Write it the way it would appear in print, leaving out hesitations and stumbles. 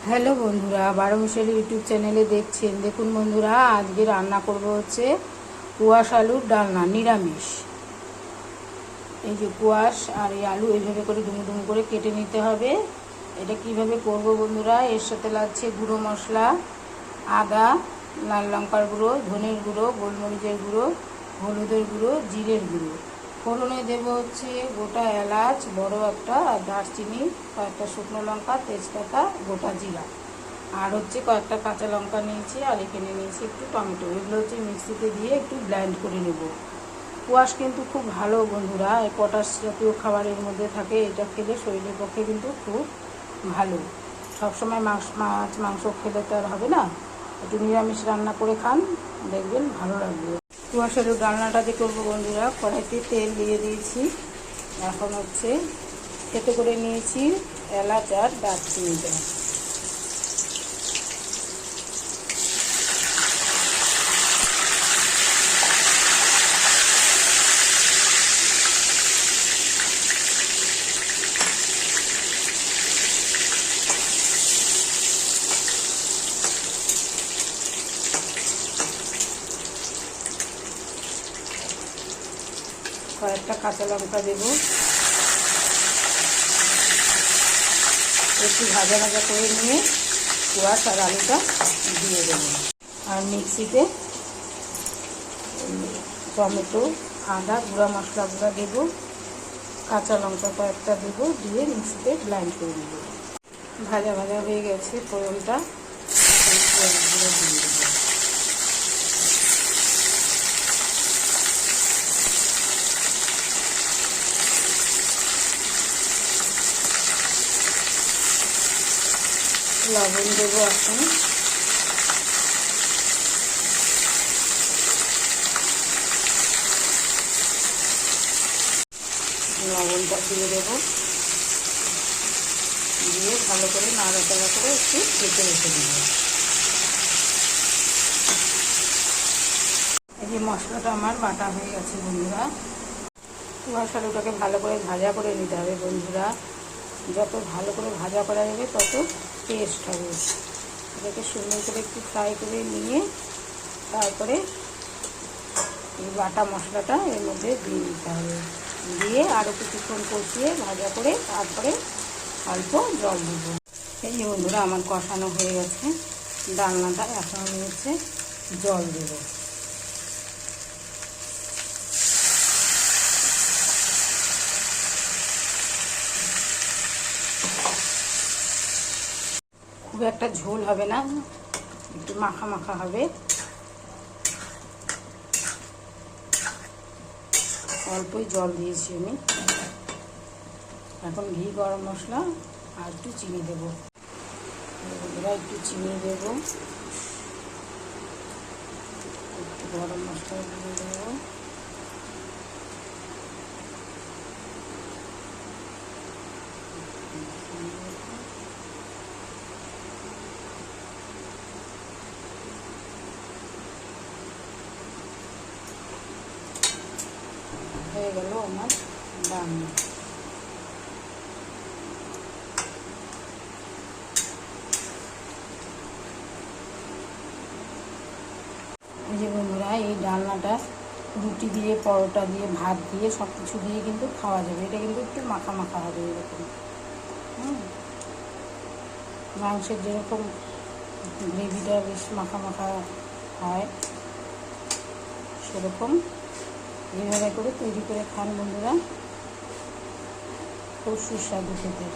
Hello বন্ধুরা, 12 মিশালি YouTube চ্যানেলে দেখছেন। দেখুন বন্ধুরা, আজকে রান্না করব হচ্ছে কুয়াশ আলুর ডালনা, নিরামিষ। এই যে কুয়াশ আর এই আলু এইভাবে করে ডুমো ডুমো করে কেটে নিতে হবে। এটা কিভাবে করব বন্ধুরা, এর সাথে লাগছে গুঁড়ো মশলা, আদা, লাল লঙ্কার গুঁড়ো, ধনের গুঁড়ো, গোলমরিচের গুঁড়ো, হলুদের গুঁড়ো, জিরের গুঁড়ো। ফোড়নে দেবো হচ্ছে গোটা এলাচ বড় একটা, আর দারচিনি, কয়েকটা শুকনো লঙ্কা, তেজপাতা, গোটা জিরা, আর হচ্ছে কয়েকটা কাঁচা লঙ্কা নিয়েছি, আর এখানে নিয়েছি একটু টমেটো। এগুলো হচ্ছে মিক্সিতে দিয়ে একটু ব্লেন্ড করে নেব। কুয়াশ কিন্তু খুব ভালো বন্ধুরা, এই পটাশ জাতীয় খাবারের মধ্যে থাকে। এটা খেলে শরীরের পক্ষে কিন্তু খুব ভালো। সবসময় মাছ মাংস খেলে তো আর হবে না, একটু নিরামিষ রান্না করে খান, দেখবেন ভালো লাগবে। কুয়াশ আলুর ডালনাটা যে করবো বন্ধুরা, কড়াইতে তেল দিয়ে দিয়েছি। এখন হচ্ছে খেতে করে নিয়েছি এলাচ আর দারচিনিটা। কয়েকটা কাঁচা লঙ্কা দেবো, একটু ভাজা ভাজা করে নিয়ে কুয়াশ আর আলুটা দিয়ে দেবো। আর মিক্সিতে টমেটো, আদা, গুঁড়া মশলা গুঁড়া দেবো, কাঁচা লঙ্কা কয়েকটা দেবো, দিয়ে মিক্সিতে ব্লেন্ড করে দেবো। ভাজা ভাজা হয়ে গেছে ফোড়নটা, দিয়ে দেবো। লবণ দেবো এখন, লবণটা দিয়ে দেবো, দিয়ে ভালো করে নাড়াচাড়া করে একটু কেটে রেখে দেবো। এই যে মশলাটা আমার বাটা হয়ে গেছে বন্ধুরা। কুয়াশ আলুটাকে ভালো করে ভাজা করে নিতে হবে বন্ধুরা। যত ভালো করে ভাজা করা যাবে তত টেস্ট হবে। এটাকে সুন্দর করে একটু ফ্রাই করে নিয়ে তারপরে এই বাটা মশলাটা এর মধ্যে দিয়ে দিতে হবে। দিয়ে আরও কিছুক্ষণ কষিয়ে ভাজা করে তারপরে অল্প জল দেবো। এই যে বন্ধুরা, আমার কষানো হয়ে গেছে ডালনাটা। এখন আমি হচ্ছে জল দেবো। খুব একটা ঝোল হবে না, একটু মাখা মাখা হবে। অল্পই জল দিয়েছি আমি। এখন ঘি, গরম মশলা আর একটু চিনি দেবো। একটু চিনি দেবো, একটু গরম মশলা দিয়ে দেবো, হয়ে গেল আমার ডালনা। এই যে বন্ধুরা, এই ডালনাটা রুটি দিয়ে, পরোটা দিয়ে, ভাত দিয়ে, সব কিছু দিয়ে কিন্তু খাওয়া যাবে। এটা কিন্তু একটু মাখা মাখা হবে এরকম। মাংসের যেরকম গ্রেভিটা বেশ মাখা মাখা হয়, সেরকম এইভাবে করে তৈরি করে খান বন্ধুরা, খুব সুস্বাদু খেতে।